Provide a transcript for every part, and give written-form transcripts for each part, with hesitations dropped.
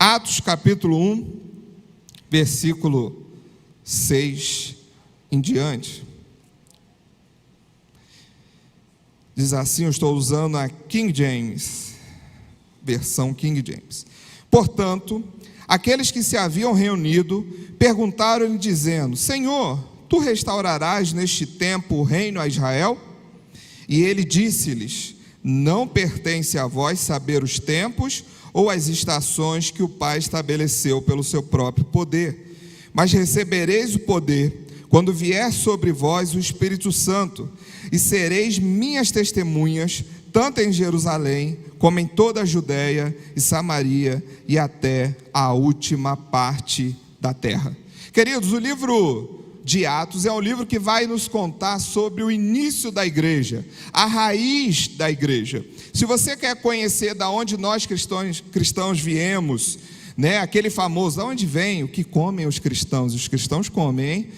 Atos capítulo 1, versículo 6 em diante. Diz assim, eu estou usando a King James, versão King James. Portanto, aqueles que se haviam reunido perguntaram-lhe dizendo: Senhor, tu restaurarás neste tempo o reino a Israel? E ele disse-lhes: não pertence a vós saber os tempos ou as estações que o Pai estabeleceu pelo seu próprio poder, mas recebereis o poder quando vier sobre vós o Espírito Santo, e sereis minhas testemunhas, tanto em Jerusalém, como em toda a Judéia e Samaria, e até a última parte da terra. Queridos, o livro de Atos é um livro que vai nos contar sobre o início da igreja, a raiz da igreja. Se você quer conhecer de onde nós cristãos viemos, né, aquele famoso, de onde vem, o que comem os cristãos comem, hein?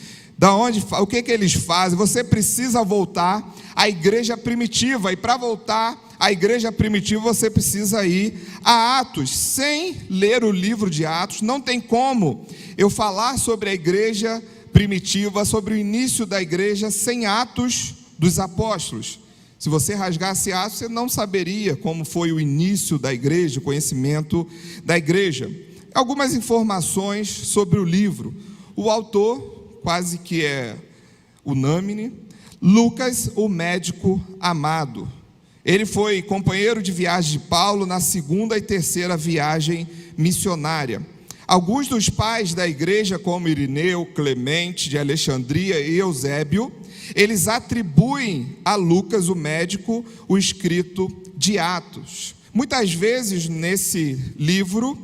O que eles fazem? Você precisa voltar à igreja primitiva, e para voltar à igreja primitiva você precisa ir a Atos. Sem ler o livro de Atos, não tem como eu falar sobre a igreja primitiva, sobre o início da igreja, sem Atos dos Apóstolos. Se você rasgasse Atos, você não saberia como foi o início da igreja, o conhecimento da igreja. Algumas informações sobre o livro. O autor, quase que é unânime, Lucas, o médico amado. Ele foi companheiro de viagem de Paulo na segunda e terceira viagem missionária. Alguns dos pais da igreja, como Irineu, Clemente de Alexandria e Eusébio, eles atribuem a Lucas, o médico, o escrito de Atos. Muitas vezes nesse livro,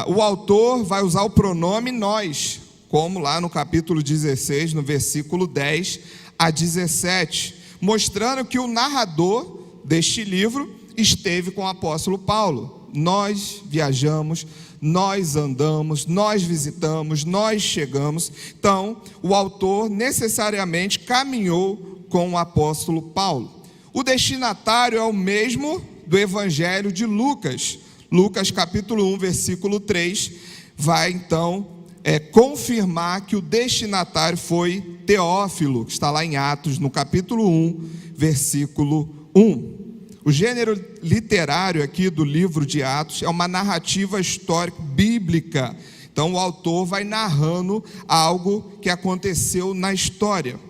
o autor vai usar o pronome nós, como lá no capítulo 16, no versículo 10 a 17, mostrando que o narrador deste livro esteve com o apóstolo Paulo. Nós viajamos, nós andamos, nós visitamos, nós chegamos. Então, o autor necessariamente caminhou com o apóstolo Paulo. O destinatário é o mesmo do evangelho de Lucas. Lucas capítulo 1, versículo 3, vai então confirmar que o destinatário foi Teófilo, que está lá em Atos, no capítulo 1, versículo 1. O gênero literário aqui do livro de Atos é uma narrativa histórica bíblica. Então o autor vai narrando algo que aconteceu na história.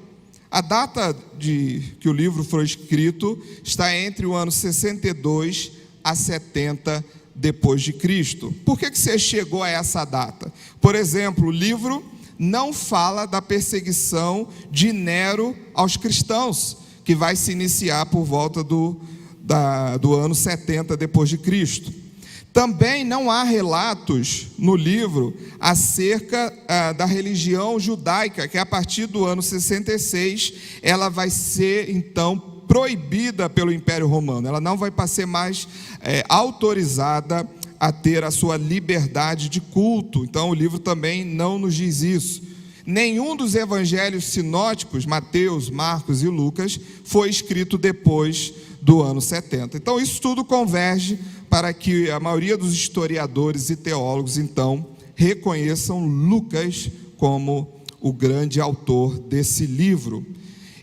A data que o livro foi escrito está entre o ano 62 a 70 depois de Cristo. Por que você chegou a essa data? Por exemplo, o livro não fala da perseguição de Nero aos cristãos, que vai se iniciar por volta do ano 70 depois de Cristo. Também não há relatos no livro acerca da religião judaica, que a partir do ano 66, ela vai ser então proibida pelo Império Romano. Ela não vai ser mais autorizada a ter a sua liberdade de culto. Então o livro também não nos diz isso. Nenhum dos evangelhos sinóticos, Mateus, Marcos e Lucas, foi escrito depois do ano 70. Então isso tudo converge para que a maioria dos historiadores e teólogos então reconheçam Lucas como o grande autor desse livro.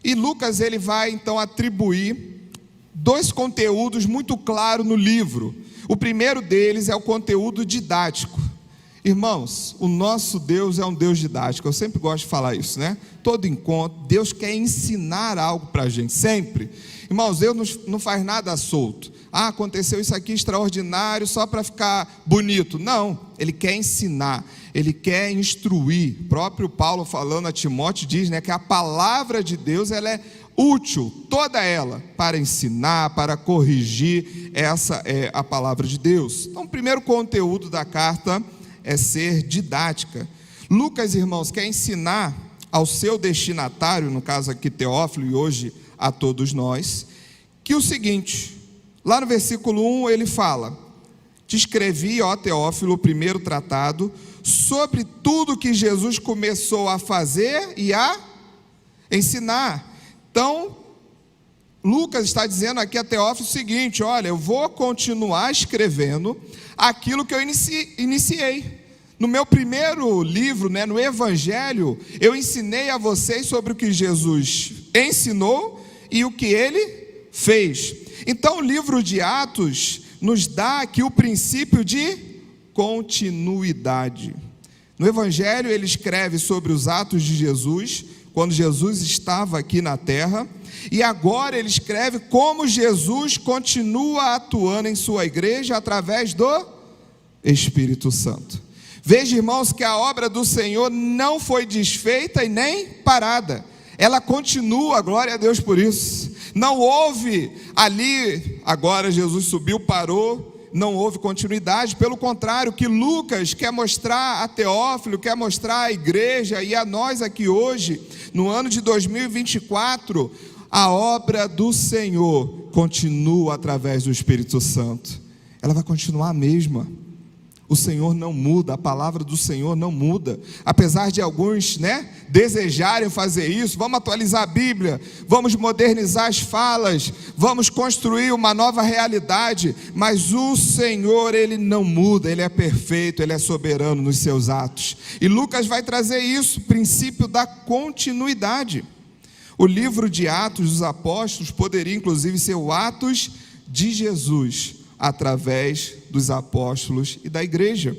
E Lucas ele vai então atribuir dois conteúdos muito claros no livro. O primeiro deles é o conteúdo didático. Irmãos, o nosso Deus é um Deus didático. Eu sempre gosto de falar isso, né? Todo encontro, Deus quer ensinar algo para a gente, sempre. Irmãos, Deus não faz nada solto. Aconteceu isso aqui extraordinário só para ficar bonito. Não, Ele quer ensinar, Ele quer instruir. O próprio Paulo falando a Timóteo diz, né, que a palavra de Deus ela é útil, toda ela, para ensinar, para corrigir. Essa é a palavra de Deus. Então o primeiro conteúdo da carta é ser didática. Lucas, irmãos, quer ensinar ao seu destinatário, no caso aqui Teófilo e hoje a todos nós, que o seguinte, lá no versículo 1 ele fala: te escrevi, ó Teófilo, o primeiro tratado, sobre tudo que Jesus começou a fazer e a ensinar. Então, Lucas está dizendo aqui a Teófilo o seguinte: olha, eu vou continuar escrevendo aquilo que eu iniciei. No meu primeiro livro, no Evangelho, eu ensinei a vocês sobre o que Jesus ensinou e o que ele fez. Então o livro de Atos nos dá aqui o princípio de continuidade. No Evangelho ele escreve sobre os atos de Jesus, quando Jesus estava aqui na terra, e agora ele escreve como Jesus continua atuando em sua igreja através do Espírito Santo. Veja, irmãos, que a obra do Senhor não foi desfeita e nem parada. Ela continua, glória a Deus por isso. Não houve ali, agora Jesus subiu, parou, não houve continuidade. Pelo contrário, o que Lucas quer mostrar a Teófilo, quer mostrar à igreja e a nós aqui hoje, no ano de 2024, a obra do Senhor continua através do Espírito Santo. Ela vai continuar a mesma. O Senhor não muda, a palavra do Senhor não muda. Apesar de alguns, desejarem fazer isso, vamos atualizar a Bíblia, vamos modernizar as falas, vamos construir uma nova realidade, mas o Senhor, Ele não muda, Ele é perfeito, Ele é soberano nos seus atos. E Lucas vai trazer isso, princípio da continuidade. O livro de Atos dos Apóstolos poderia inclusive ser o Atos de Jesus, através dos apóstolos e da igreja.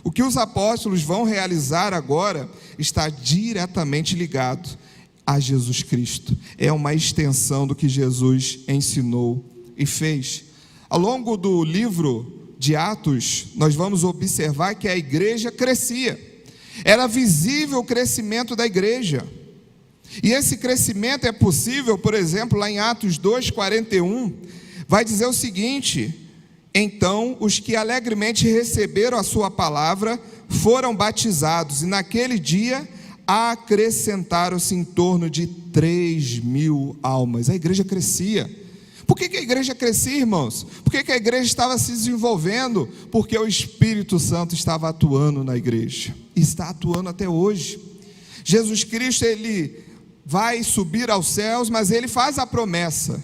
O que os apóstolos vão realizar agora está diretamente ligado a Jesus Cristo. É uma extensão do que Jesus ensinou e fez. Ao longo do livro de Atos, nós vamos observar que a igreja crescia. Era visível o crescimento da igreja. E esse crescimento é possível, por exemplo, lá em Atos 2:41, vai dizer o seguinte: então os que alegremente receberam a sua palavra foram batizados, e naquele dia acrescentaram-se em torno de 3.000 almas. A igreja crescia. Por que a igreja crescia, irmãos? Por que a igreja estava se desenvolvendo? Porque o Espírito Santo estava atuando na igreja, e está atuando até hoje. Jesus Cristo, Ele vai subir aos céus, mas Ele faz a promessa: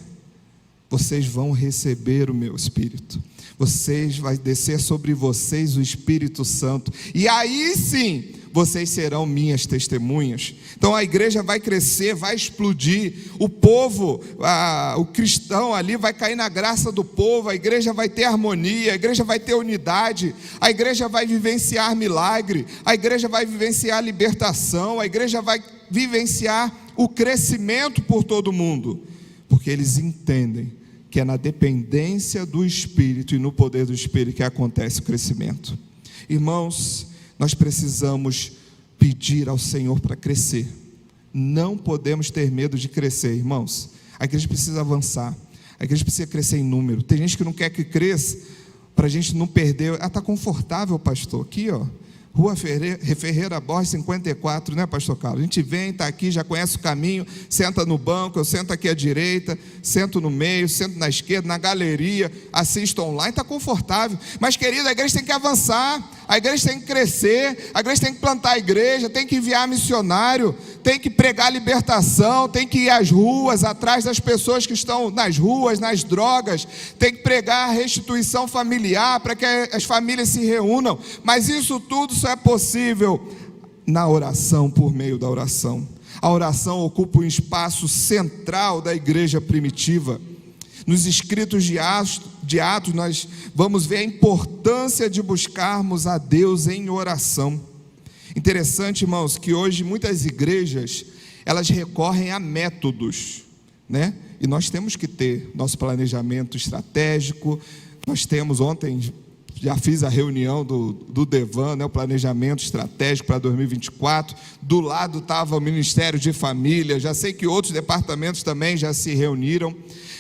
vocês vão receber o meu Espírito, vai descer sobre vocês o Espírito Santo, e aí sim, vocês serão minhas testemunhas. Então a igreja vai crescer, vai explodir, o povo, o cristão ali vai cair na graça do povo, a igreja vai ter harmonia, a igreja vai ter unidade, a igreja vai vivenciar milagre, a igreja vai vivenciar libertação, a igreja vai vivenciar o crescimento por todo mundo, porque eles entendem que é na dependência do Espírito e no poder do Espírito que acontece o crescimento. Irmãos, nós precisamos pedir ao Senhor para crescer. Não podemos ter medo de crescer, irmãos. A igreja precisa avançar, a igreja precisa crescer em número. Tem gente que não quer que cresça, para a gente não perder. Está confortável, pastor, aqui Rua Ferreira Borges 54, pastor Carlos? A gente vem, está aqui, já conhece o caminho, senta no banco, eu sento aqui à direita, sento no meio, sento na esquerda, na galeria, assisto online, está confortável. Mas, querido, a igreja tem que avançar, a igreja tem que crescer, a igreja tem que plantar a igreja, tem que enviar missionário, tem que pregar libertação, tem que ir às ruas, atrás das pessoas que estão nas ruas, nas drogas, tem que pregar a restituição familiar, para que as famílias se reúnam. Mas isso tudo só é possível na oração, por meio da oração. A oração ocupa um espaço central da igreja primitiva. Nos escritos de Atos, nós vamos ver a importância de buscarmos a Deus em oração. Interessante, irmãos, que hoje muitas igrejas, elas recorrem a métodos, E nós temos que ter nosso planejamento estratégico. Nós temos, ontem já fiz a reunião do Devan, o planejamento estratégico para 2024, do lado estava o Ministério de Família, já sei que outros departamentos também já se reuniram,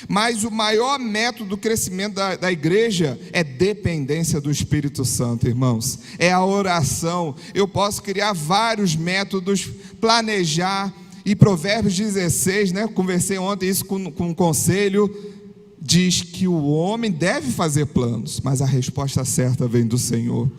mas o maior método do crescimento da igreja é dependência do Espírito Santo, irmãos, é a oração. Eu posso criar vários métodos, planejar, e Provérbios 16, conversei ontem isso com o conselho, diz que o homem deve fazer planos, mas a resposta certa vem do Senhor.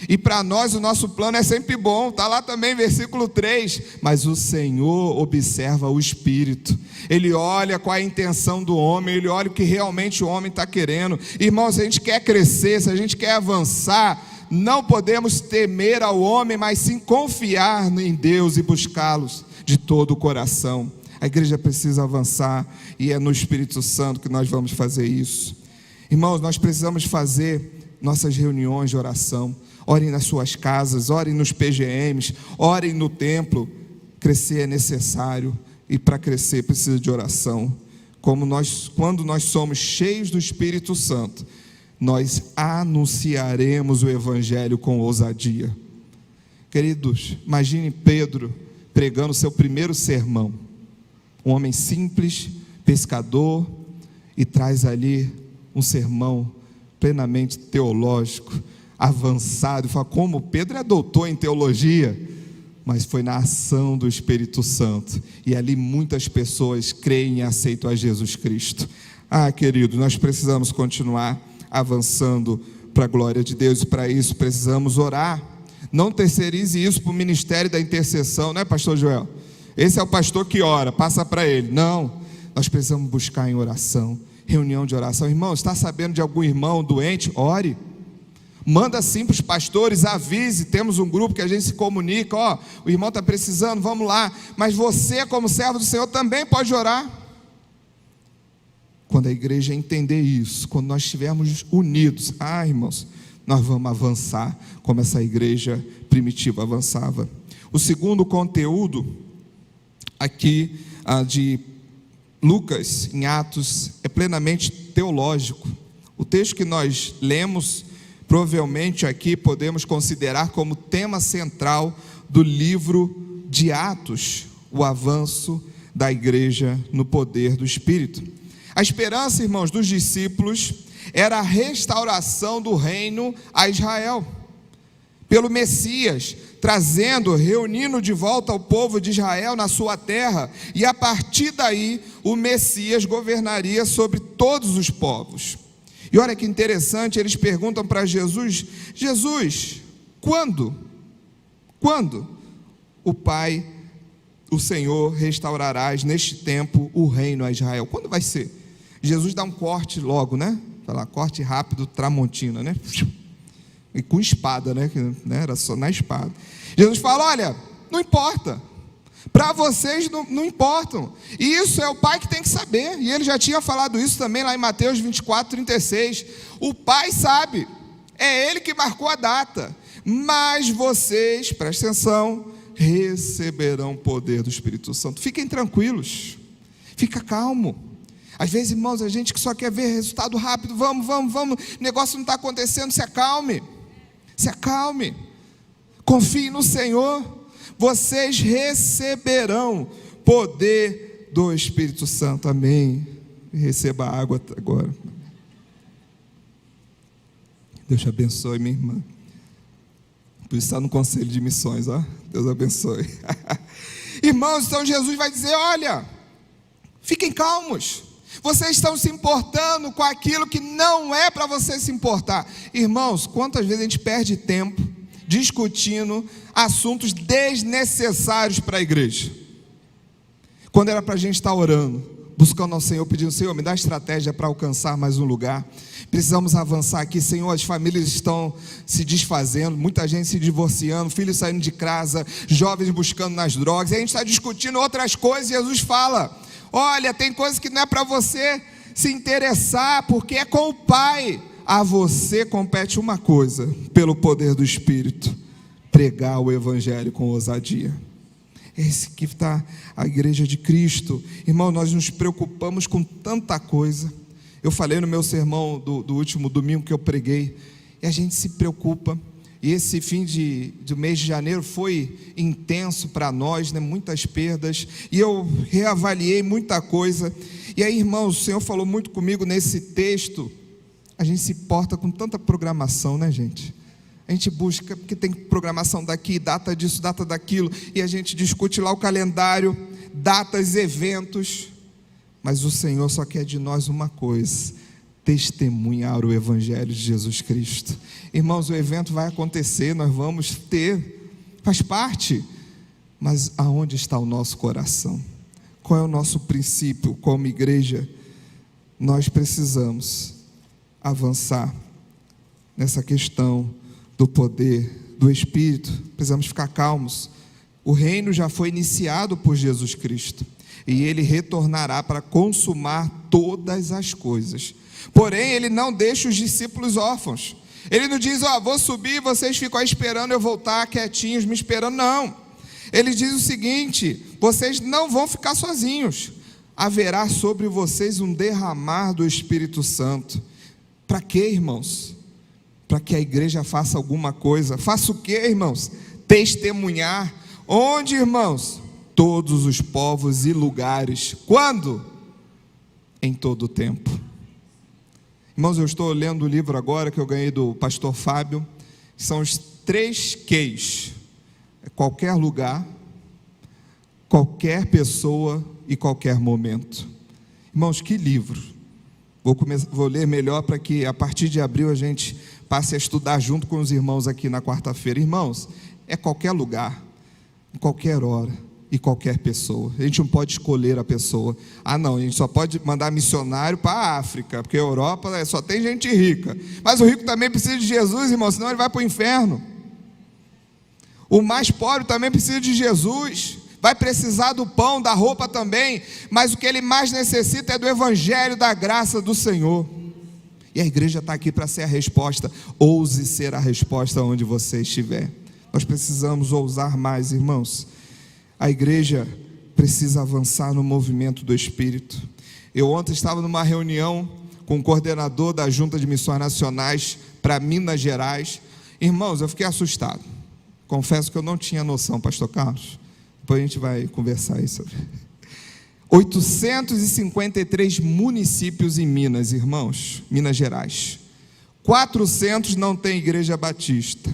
E para nós o nosso plano é sempre bom, está lá também versículo 3, mas o Senhor observa o espírito, Ele olha qual é a intenção do homem, Ele olha o que realmente o homem está querendo. Irmãos, se a gente quer crescer, se a gente quer avançar, não podemos temer ao homem, mas sim confiar em Deus e buscá-los de todo o coração. A igreja precisa avançar e é no Espírito Santo que nós vamos fazer isso. Irmãos, nós precisamos fazer nossas reuniões de oração. Orem nas suas casas, orem nos PGMs, orem no templo. Crescer é necessário e para crescer precisa de oração. Quando nós somos cheios do Espírito Santo, nós anunciaremos o Evangelho com ousadia. Queridos, imagine Pedro pregando seu primeiro sermão. Um homem simples, pescador, e traz ali um sermão plenamente teológico, avançado. Fala, como Pedro é doutor em teologia, mas foi na ação do Espírito Santo, e ali muitas pessoas creem e aceitam a Jesus Cristo. Querido, nós precisamos continuar avançando para a glória de Deus, e para isso precisamos orar. Não terceirize isso para o ministério da intercessão, né, pastor Joel? Esse é o pastor que ora, passa para ele. Não, nós precisamos buscar em oração, reunião de oração. Irmão, está sabendo de algum irmão doente? Ore. Manda sim para os pastores, avise, temos um grupo que a gente se comunica, o irmão está precisando, vamos lá. Mas você, como servo do Senhor, também pode orar. Quando a igreja entender isso, quando nós estivermos unidos, irmãos, nós vamos avançar como essa igreja primitiva avançava. O segundo conteúdo aqui de Lucas em Atos é plenamente teológico. O texto que nós lemos, provavelmente aqui podemos considerar como tema central do livro de Atos, o avanço da igreja no poder do Espírito. A esperança, irmãos, dos discípulos era a restauração do reino a Israel, pelo Messias, reunindo de volta o povo de Israel na sua terra, e a partir daí o Messias governaria sobre todos os povos. E olha que interessante, eles perguntam para Jesus: Jesus, quando o Senhor restaurarás neste tempo o reino a Israel? Quando vai ser? Jesus dá um corte logo, né? Fala, corte rápido, Tramontina, né? E com espada, né? Era só na espada. Jesus fala, olha, não importa. Para vocês não importam. E isso é o Pai que tem que saber. E ele já tinha falado isso também lá em Mateus 24:36. O Pai sabe. É Ele que marcou a data. Mas vocês, prestem atenção, receberão poder do Espírito Santo. Fiquem tranquilos. Fica calmo. Às vezes, irmãos, a gente que só quer ver resultado rápido. Vamos. O negócio não está acontecendo. Se acalme. Se acalme. Confie no Senhor. Vocês receberão poder do Espírito Santo. Amém. Receba a água agora. Deus te abençoe, minha irmã. Por isso está no conselho de missões, Deus abençoe. Irmãos, então Jesus vai dizer, olha, fiquem calmos. Vocês estão se importando com aquilo que não é para você se importar. Irmãos, quantas vezes a gente perde tempo discutindo assuntos desnecessários para a igreja, quando era para a gente estar orando, buscando ao Senhor, pedindo, Senhor, me dá estratégia para alcançar mais um lugar. Precisamos avançar aqui, Senhor, as famílias estão se desfazendo, muita gente se divorciando, filhos saindo de casa, jovens buscando nas drogas, e a gente está discutindo outras coisas. E Jesus fala, olha, tem coisas que não é para você se interessar, porque é com o Pai. A você compete uma coisa, pelo poder do Espírito, pregar o Evangelho com ousadia. Esse que está a igreja de Cristo. Irmão, nós nos preocupamos com tanta coisa. Eu falei no meu sermão do último domingo que eu preguei, e a gente se preocupa. E esse fim do mês de janeiro foi intenso para nós, né? Muitas perdas, e eu reavaliei muita coisa. E aí, irmãos, o Senhor falou muito comigo nesse texto. A gente se importa com tanta programação, né, gente? A gente busca, porque tem programação daqui, data disso, data daquilo, e a gente discute lá o calendário, datas, eventos. Mas o Senhor só quer de nós uma coisa: testemunhar o Evangelho de Jesus Cristo. Irmãos, o evento vai acontecer, nós vamos ter, faz parte, mas aonde está o nosso coração? Qual é o nosso princípio como igreja? Nós precisamos avançar nessa questão do poder do Espírito, precisamos ficar calmos. O reino já foi iniciado por Jesus Cristo, e Ele retornará para consumar todas as coisas. Porém, Ele não deixa os discípulos órfãos. Ele não diz, vou subir, vocês ficam aí esperando eu voltar, quietinhos, me esperando. Não. Ele diz o seguinte: vocês não vão ficar sozinhos. Haverá sobre vocês um derramar do Espírito Santo. Para quê, irmãos? Para que a igreja faça alguma coisa. Faça o quê, irmãos? Testemunhar. Onde, irmãos? Todos os povos e lugares. Quando? Em todo o tempo. Irmãos, eu estou lendo o livro agora que eu ganhei do pastor Fábio. São os 3 Qs. Qualquer lugar, qualquer pessoa e qualquer momento. Irmãos, que livro. Vou ler melhor para que a partir de abril a gente passe a estudar junto com os irmãos aqui na quarta-feira. Irmãos, é qualquer lugar, em qualquer hora e qualquer pessoa. A gente não pode escolher a pessoa. Não, a gente só pode mandar missionário para a África, porque a Europa só tem gente rica. Mas o rico também precisa de Jesus, irmão, senão ele vai para o inferno. O mais pobre também precisa de Jesus. Vai precisar do pão, da roupa também, mas o que ele mais necessita é do Evangelho, da graça do Senhor. E a igreja está aqui para ser a resposta. Ouse ser a resposta onde você estiver. Nós precisamos ousar mais, irmãos. A igreja precisa avançar no movimento do Espírito. Eu ontem estava numa reunião com o coordenador da Junta de Missões Nacionais para Minas Gerais. Irmãos, eu fiquei assustado. Confesso que eu não tinha noção, pastor Carlos. Depois a gente vai conversar aí sobre. 853 municípios em Minas, irmãos, Minas Gerais. 400 não tem igreja batista.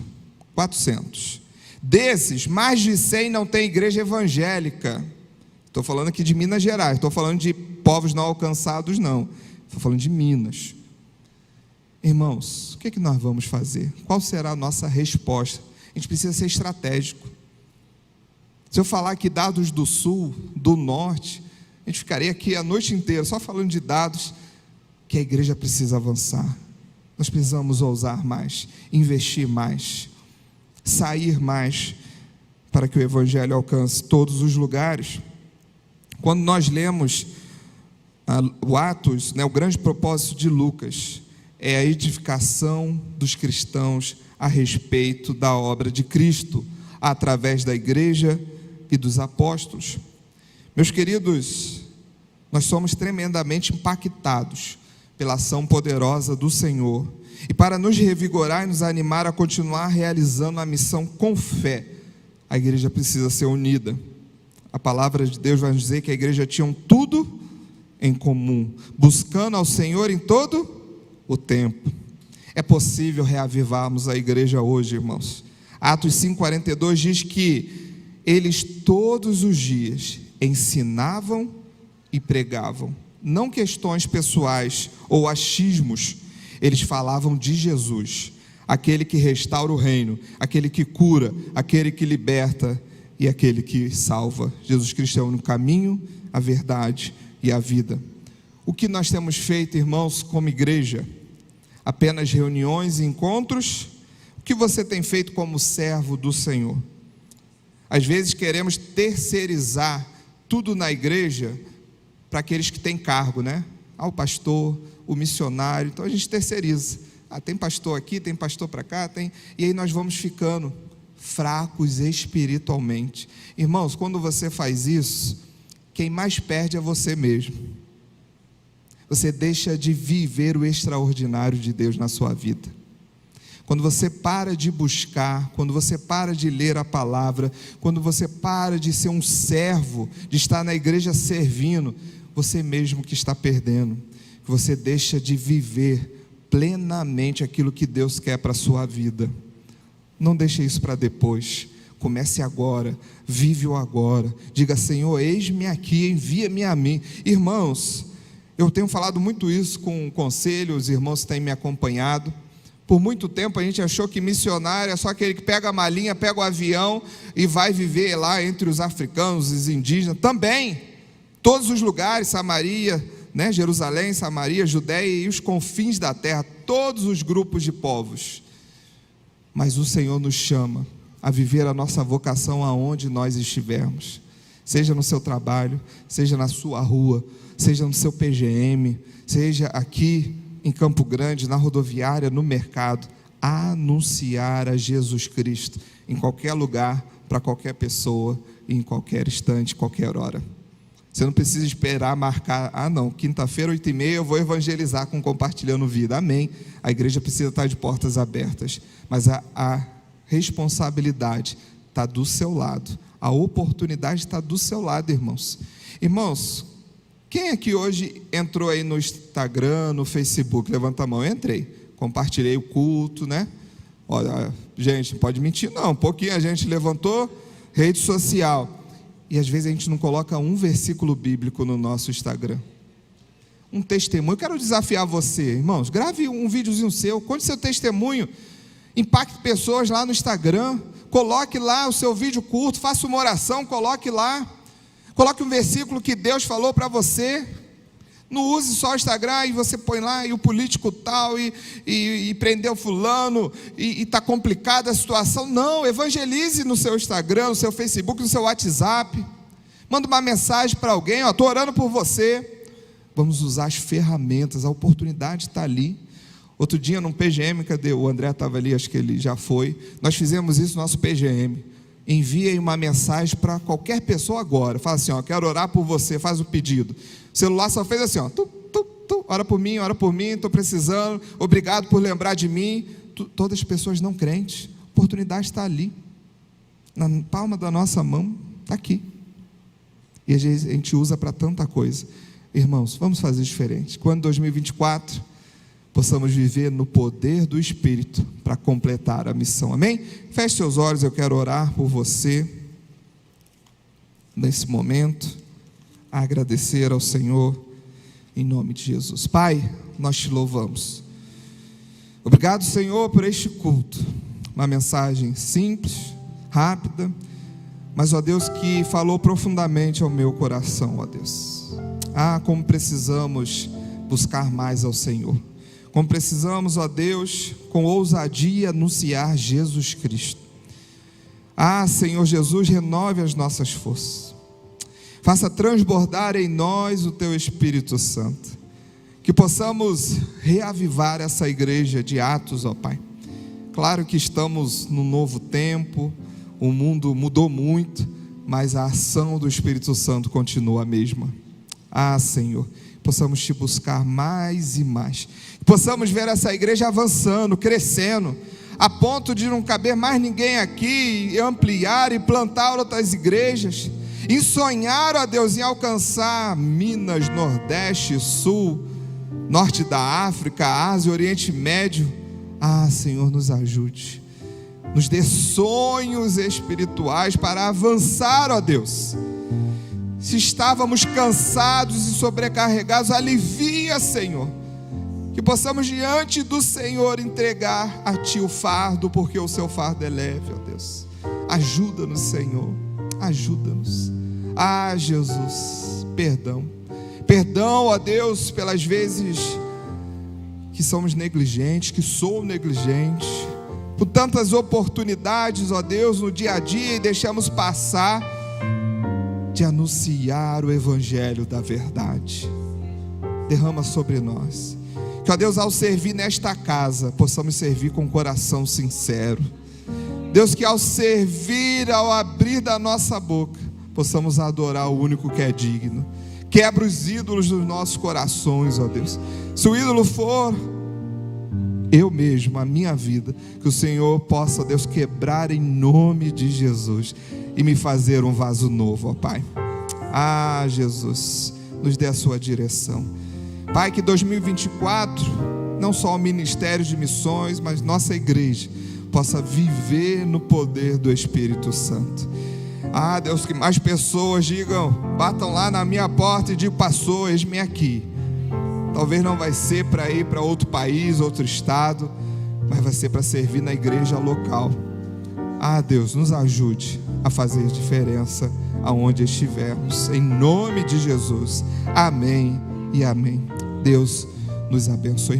400. Desses, mais de 100 não tem igreja evangélica. Estou falando aqui de Minas Gerais, estou falando de povos não alcançados, não. Estou falando de Minas. Irmãos, o que nós vamos fazer? Qual será a nossa resposta? A gente precisa ser estratégico. Se eu falar aqui dados do sul, do norte, a gente ficaria aqui a noite inteira só falando de dados que a igreja precisa avançar. Nós precisamos ousar mais, investir mais, sair mais, para que o Evangelho alcance todos os lugares. Quando nós lemos o Atos, o grande propósito de Lucas é a edificação dos cristãos a respeito da obra de Cristo, através da igreja e dos apóstolos. Meus queridos, nós somos tremendamente impactados pela ação poderosa do Senhor, e para nos revigorar e nos animar a continuar realizando a missão com fé, a igreja precisa ser unida. A palavra de Deus vai nos dizer que a igreja tinha tudo em comum, buscando ao Senhor em todo o tempo. É possível reavivarmos a igreja hoje, irmãos. Atos 5,42 diz que eles todos os dias ensinavam e pregavam, não questões pessoais ou achismos. Eles falavam de Jesus, aquele que restaura o reino, aquele que cura, aquele que liberta e aquele que salva. Jesus Cristo é o único caminho, a verdade e a vida. O que nós temos feito, irmãos, como igreja? Apenas reuniões e encontros? O que você tem feito como servo do Senhor? Às vezes queremos terceirizar tudo na igreja para aqueles que têm cargo, né? O pastor, o missionário, então a gente terceiriza. Tem pastor aqui, tem pastor para cá, e aí nós vamos ficando fracos espiritualmente. Irmãos, quando você faz isso, quem mais perde é você mesmo. Você deixa de viver o extraordinário de Deus na sua vida. Quando você para de buscar, quando você para de ler a palavra, quando você para de ser um servo, de estar na igreja servindo, você mesmo que está perdendo. Você deixa de viver plenamente aquilo que Deus quer para a sua vida. Não deixe isso para depois. Comece agora, vive o agora. Diga: Senhor, eis-me aqui, envia-me a mim. Irmãos, Eu tenho falado muito isso com o conselho, os irmãos têm me acompanhado. Por muito tempo a gente achou que missionário é só aquele que pega a malinha, pega o avião e vai viver lá entre os africanos, os indígenas. Também, todos os lugares, Samaria, né? Jerusalém, Samaria, Judéia e os confins da terra, todos os grupos de povos. Mas o Senhor nos chama a viver a nossa vocação aonde nós estivermos. Seja no seu trabalho, seja na sua rua, seja no seu PGM, seja aqui em Campo Grande, na rodoviária, no mercado, anunciar a Jesus Cristo em qualquer lugar, para qualquer pessoa, em qualquer instante, qualquer hora. Você não precisa esperar marcar, não, quinta-feira, 8h30, eu vou evangelizar com Compartilhando Vida. Amém. A igreja precisa estar de portas abertas, mas a responsabilidade está do seu lado, a oportunidade está do seu lado, irmãos. Irmãos, quem aqui hoje entrou aí no Instagram, no Facebook? Levanta a mão. Eu entrei, compartilhei o culto, né? Olha, gente, não pode mentir não, um pouquinho a gente levantou, rede social, e às vezes a gente não coloca um versículo bíblico no nosso Instagram, um testemunho. Eu quero desafiar você, irmãos, grave um videozinho seu, conte seu testemunho, impacte pessoas lá no Instagram, coloque lá o seu vídeo curto, faça uma oração, coloque lá, coloque um versículo que Deus falou para você. Não use só o Instagram e você põe lá e o político tal e prendeu fulano e está complicada a situação. Não, evangelize no seu Instagram, no seu Facebook, no seu WhatsApp. Manda uma mensagem para alguém, estou orando por você. Vamos usar as ferramentas, a oportunidade está ali. Outro dia num PGM, cadê? O André estava ali, acho que ele já foi. Nós fizemos isso no nosso PGM. Envie uma mensagem para qualquer pessoa agora. Fala assim, quero orar por você, faz o pedido. O celular só fez assim, ora por mim, estou precisando, obrigado por lembrar de mim. Todas as pessoas não crentes, a oportunidade está ali, na palma da nossa mão, está aqui. E às vezes a gente usa para tanta coisa. Irmãos, vamos fazer diferente. Quando 2024, possamos viver no poder do Espírito para completar a missão, amém? Feche seus olhos, eu quero orar por você nesse momento, agradecer ao Senhor em nome de Jesus. Pai, nós te louvamos. Obrigado, Senhor, por este culto. Uma mensagem simples, rápida, mas, ó Deus, que falou profundamente ao meu coração, ó Deus. Como precisamos buscar mais ao Senhor. Como precisamos, ó Deus, com ousadia anunciar Jesus Cristo. Senhor Jesus, renove as nossas forças. Faça transbordar em nós o Teu Espírito Santo. Que possamos reavivar essa igreja de Atos, ó Pai. Claro que estamos num novo tempo, o mundo mudou muito, mas a ação do Espírito Santo continua a mesma. Senhor, possamos Te buscar mais e mais. Possamos ver essa igreja avançando, crescendo, a ponto de não caber mais ninguém aqui, e ampliar e plantar outras igrejas, e sonhar, ó Deus, em alcançar Minas, Nordeste, Sul, Norte da África, Ásia, Oriente Médio. Senhor, nos ajude, nos dê sonhos espirituais para avançar, ó Deus. Se estávamos cansados e sobrecarregados, alivia, Senhor, que possamos diante do Senhor entregar a Ti o fardo, porque o Seu fardo é leve, ó Deus. Ajuda-nos, Senhor, ajuda-nos. Jesus, perdão, ó Deus, pelas vezes que somos negligentes, que sou negligente, por tantas oportunidades, ó Deus, no dia a dia, e deixamos passar de anunciar o Evangelho da verdade. Derrama sobre nós, que, ó Deus, ao servir nesta casa, possamos servir com coração sincero. Deus, que ao servir, ao abrir da nossa boca, possamos adorar o único que é digno. Quebra os ídolos dos nossos corações, ó Deus. Se o ídolo for eu mesmo, a minha vida, que o Senhor possa, Deus, quebrar em nome de Jesus e me fazer um vaso novo, ó Pai. Jesus, nos dê a sua direção. Pai, que 2024, não só o Ministério de Missões, mas nossa igreja possa viver no poder do Espírito Santo. Deus, que mais pessoas digam, batam lá na minha porta e digam, pastor, eis-me aqui. Talvez não vai ser para ir para outro país, outro estado, mas vai ser para servir na igreja local. Deus, nos ajude a fazer diferença aonde estivermos, em nome de Jesus. Amém e amém. Deus nos abençoe.